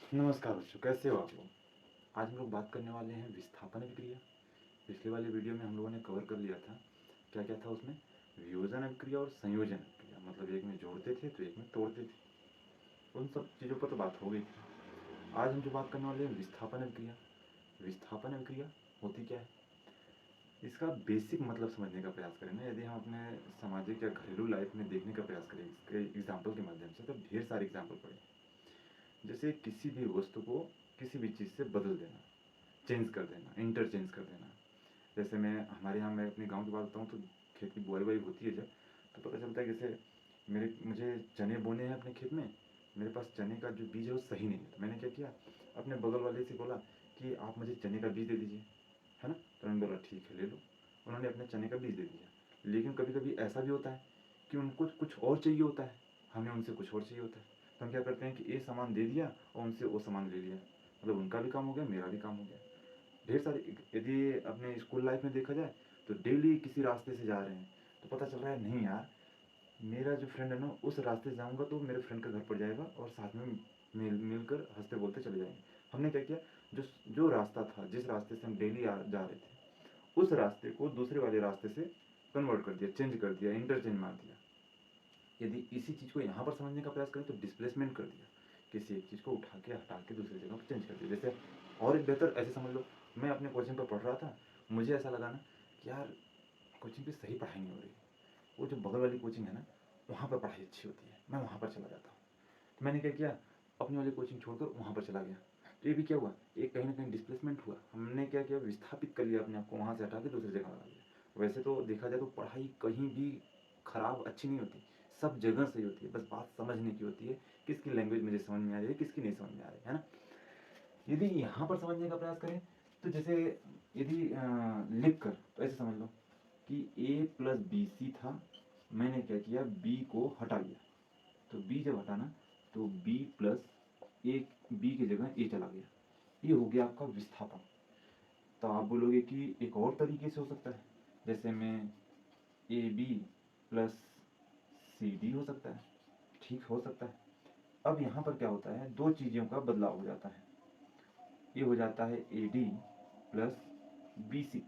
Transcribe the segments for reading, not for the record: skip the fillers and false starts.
नमस्कार बच्चों, कैसे हो आप लोग। आज हम लोग बात करने वाले हैं विस्थापन अभिक्रिया। पिछले वाले वीडियो में हम लोगों ने कवर कर लिया था। क्या क्या था उसमें? वियोजन अभिक्रिया और संयोजन अभिक्रिया, मतलब एक में जोड़ते थे तो एक में तोड़ते थे। उन सब चीज़ों पर तो बात हो गई थी। आज हम जो बात करने वाले हैं विस्थापन अभिक्रिया। विस्थापन अभिक्रिया होती क्या है, इसका बेसिक मतलब समझने का प्रयास करें ना। यदि हम अपने सामाजिक या घरेलू लाइफ में देखने का प्रयास करें इसके एग्जाम्पल के माध्यम से, तो ढेर सारे एग्जाम्पल पड़े। जैसे किसी भी वस्तु को किसी भी चीज़ से बदल देना, चेंज कर देना, इंटरचेंज कर देना। जैसे हमारे यहाँ मैं अपने गांव की बात बताऊँ तो खेत की बुआई बुआई होती है जब, तो पता चलता है जैसे मुझे चने बोने हैं अपने खेत में। मेरे पास चने का जो बीज है वो सही नहीं है, तो मैंने क्या किया, अपने बगल वाले से बोला कि आप मुझे चने का बीज दे दीजिए, है ना। तो उन्होंने बोला ठीक है ले लो। उन्होंने अपने चने का बीज दे दिया। लेकिन कभी कभी ऐसा भी होता है कि उनको कुछ और चाहिए होता है, हमें उनसे कुछ और चाहिए होता है। तो हम क्या करते हैं कि ये सामान दे दिया और उनसे वो सामान ले लिया, मतलब उनका भी काम हो गया, मेरा भी काम हो गया। ढेर सारे, यदि अपने स्कूल लाइफ में देखा जाए तो डेली किसी रास्ते से जा रहे हैं, तो पता चल रहा है नहीं यार, मेरा जो फ्रेंड है ना उस रास्ते से जाऊँगा तो मेरे फ्रेंड का घर पड़ जाएगा और साथ में मिलकर हंसते बोलते चले जाएंगे। हमने क्या किया, जो जो रास्ता था, जिस रास्ते से हम डेली जा रहे थे, उस रास्ते को दूसरे वाले रास्ते से कन्वर्ट कर दिया, चेंज कर दिया, इंटरचेंज मार दिया। यदि इसी चीज़ को यहाँ पर समझने का प्रयास करें तो डिस्प्लेसमेंट कर दिया। किसी एक चीज़ को उठा के हटा के दूसरी जगह पर चेंज कर दिया। जैसे और एक बेहतर ऐसे समझ लो, मैं अपने कोचिंग पर पढ़ रहा था, मुझे ऐसा लगा ना कि यार कोचिंग पे सही पढ़ाई नहीं हो रही, वो जो बगल वाली कोचिंग है ना वहाँ पर पढ़ाई अच्छी होती है, मैं वहाँ पर चला जाता हूँ। तो मैंने क्या किया, अपनी वाली कोचिंग छोड़कर वहाँ पर चला गया। तो ये भी क्या हुआ, एक कहीं ना कहीं डिस्प्लेसमेंट हुआ। हमने क्या किया, विस्थापित कर लिया अपने आप को, वहाँ से हटा के दूसरी जगह लगा दिया। वैसे तो देखा जाए तो पढ़ाई कहीं भी खराब अच्छी नहीं होती, सब जगह सही होती है, बस बात समझने की होती है, किसकी लैंग्वेज मुझे समझ में आ रही है, किसकी नहीं समझ में आ रही है ना। यदि यहाँ पर समझने का प्रयास करें तो जैसे यदि लिख कर तो ऐसे समझ लो कि a प्लस बी सी था, मैंने क्या किया, b को हटा लिया। तो b जब हटाना तो b प्लस ए, बी की जगह a चला गया। ये हो गया आपका विस्थापन। तो आप बोलोगे कि एक और तरीके से हो सकता है, जैसे मैं A B plus C D हो सकता है, ठीक हो सकता है। अब यहाँ पर क्या होता है, दो चीज़ों का बदलाव हो जाता है। ये हो जाता है A D plus B C.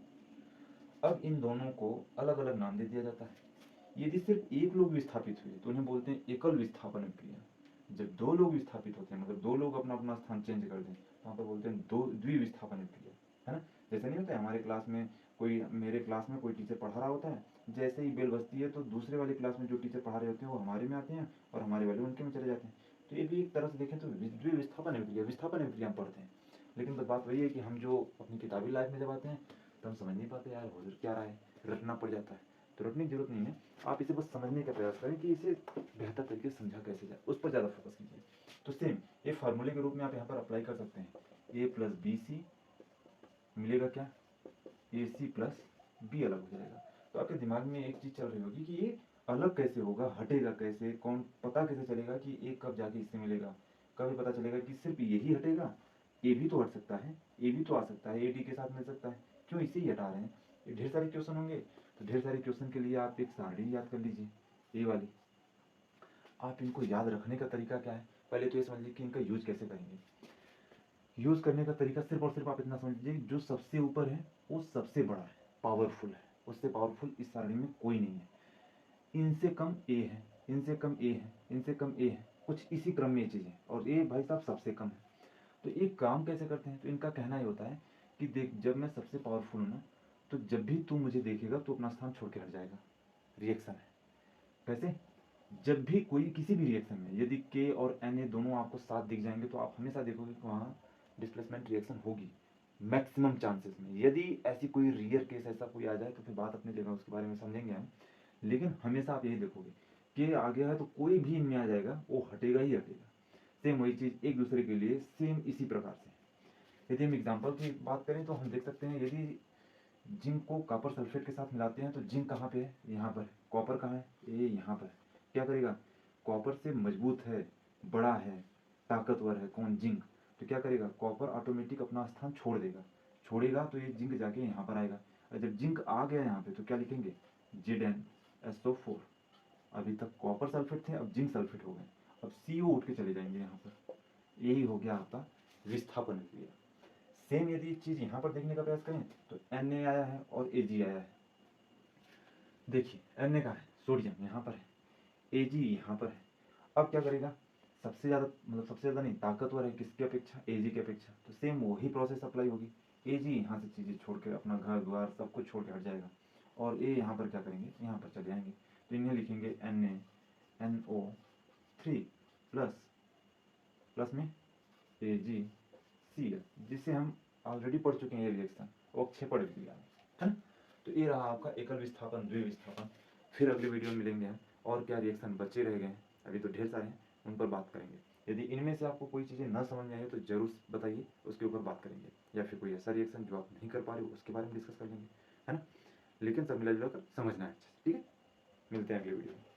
अब इन दोनों को अलग अलग नाम दे दिया जाता है। यदि सिर्फ एक लोग विस्थापित हुए तो उन्हें बोलते हैं एकल विस्थापन क्रिया। जब दो लोग विस्थापित होते हैं, मतलब दो लोग अपना अपना स्थान चेंज कर दें, तो वहाँ पर बोलते हैं दो द्विविस्थापन क्रिया, है ना। जैसे नहीं होता है हमारे क्लास में, कोई मेरे क्लास में कोई टीचर पढ़ा रहा होता है, जैसे ही बेल बजती है तो दूसरे वाले क्लास में जो टीचर पढ़ा रहे होते हैं वो हमारे में आते हैं और हमारे वाले उनके में चले जाते हैं। तो ये भी एक तरह से देखें तो द्विविस्थापन अभिक्रिया, विस्थापन अभिक्रिया हम पढ़ते हैं। लेकिन बस बात वही है कि हम जो अपनी किताबी लाइफ में जब आते हैं तो हम समझ नहीं पाते यार हो क्या रहा है, रटना पड़ जाता है। तो रटने की जरूरत नहीं है, आप इसे बस समझने का प्रयास करें कि इसे बेहतर तरीके से समझा कैसे जाए, उस पर ज़्यादा फोकस कीजिए। तो सेम ये फार्मूले के रूप में आप यहाँ पर अप्लाई कर सकते हैं। ए प्लस बी सी मिलेगा क्या, ए सी प्लस बी अलग हो जाएगा। तो आपके दिमाग में एक चीज़ चल रही होगी कि ये अलग कैसे होगा, हटेगा कैसे, कौन पता कैसे चलेगा कि ए कब जाके इससे मिलेगा। कभी पता चलेगा कि सिर्फ यही हटेगा, ए भी तो हट सकता है, ए भी तो आ सकता है, ए डी के साथ मिल सकता है, क्यों इसे ही हटा रहे हैं। ये ढेर सारे क्वेश्चन होंगे, तो ढेर सारे क्वेश्चन के लिए आप एक सारणी याद कर लीजिए, ये वाली। आप इनको याद रखने का तरीका क्या है, पहले तो ये समझ लीजिए कि इनका यूज कैसे करेंगे। यूज करने का तरीका सिर्फ और सिर्फ आप इतना समझ लीजिए, जो सबसे ऊपर है वो सबसे बड़ा है, पावरफुल है, उससे पावरफुल इस सारणी में कोई नहीं है। इनसे कम ए है, इनसे कम ए है, इनसे कम ए है, कुछ इसी क्रम में ये चीज़ें, और ए भाई साहब सबसे कम है। तो ये काम कैसे करते हैं, तो इनका कहना ये होता है कि देख, जब मैं सबसे पावरफुल हूँ ना, तो जब भी तू मुझे देखेगा तो अपना स्थान छोड़ के हट जाएगा। रिएक्शन है कैसे, जब भी कोई किसी भी रिएक्शन में यदि के और एन ए दोनों आपको साथ दिख जाएंगे तो आप हमेशा देखोगे कि वहाँ डिस्प्लेसमेंट रिएक्शन होगी मैक्सिमम चांसेस में। यदि ऐसी कोई रियर केस ऐसा कोई आ जाए तो फिर बात अपनी जगह, उसके बारे में समझेंगे हम। लेकिन हमेशा आप यही देखोगे कि आ गया है तो कोई भी इनमें आ जाएगा, वो हटेगा ही हटेगा। सेम वही चीज़ एक दूसरे के लिए सेम इसी प्रकार से। यदि हम एग्जाम्पल की बात करें तो हम देख सकते हैं, यदि जिंक को कॉपर सल्फेट के साथ मिलाते हैं तो जिंक कहाँ पे है, यहाँ पर। कॉपर कहाँ है, ये यहाँ पर। क्या करेगा, कॉपर से मजबूत है, बड़ा है, ताकतवर है कौन, जिंक। तो क्या करेगा, कॉपर ऑटोमेटिक अपना स्थान छोड़ देगा, छोड़ेगा तो ये जिंक जाके यहाँ पर आएगा। और जब जिंक आ गया यहाँ पे तो क्या लिखेंगे, ZnSO4। अभी तक कॉपर सल्फेट थे, अब जिंक सल्फेट हो गए, अब CO उठ के चले जाएंगे यहाँ पर। यही हो गया आपका विस्थापन क्रिया। सेम यदि चीज़ यहाँ पर देखने का प्रयास करें तो Na आया है और Ag आया है। देखिए Na का है सोडियम यहाँ पर है, Ag यहाँ पर है। अब क्या करेगा, सबसे ज़्यादा मतलब सबसे ज़्यादा नहीं, ताकतवर है किसकी अपेक्षा, Ag की अपेक्षा, तो सेम वही प्रोसेस अप्लाई होगी। Ag यहाँ से चीज़ें छोड़ के अपना घर द्वार सब कुछ छोड़ के हट जाएगा और A यहाँ पर क्या करेंगे, यहाँ पर चले आएंगे। तो इन्हें लिखेंगे NaNO3 प्लस में AgCl, जिसे हम ऑलरेडी पढ़ चुके हैं ये रिएक्शन अवक्षेपण विक्रिया में, है ना। तो ये रहा आपका एकल विस्थापन, द्विविस्थापन। फिर अगले वीडियो में मिलेंगे हम, और क्या रिएक्शन बचे रह गए हैं, अभी तो ढेर सारे हैं, उन पर बात करेंगे। यदि इनमें से आपको कोई चीज़ें न समझ में आई तो जरूर बताइए, उसके ऊपर बात करेंगे। या फिर कोई ऐसा रिएक्शन जो आप नहीं कर पा रहे हो उसके बारे में डिस्कस कर लेंगे, है ना। लेकिन सब मिला जुला कर समझना है अच्छे से, ठीक है। मिलते हैं अगले वीडियो में।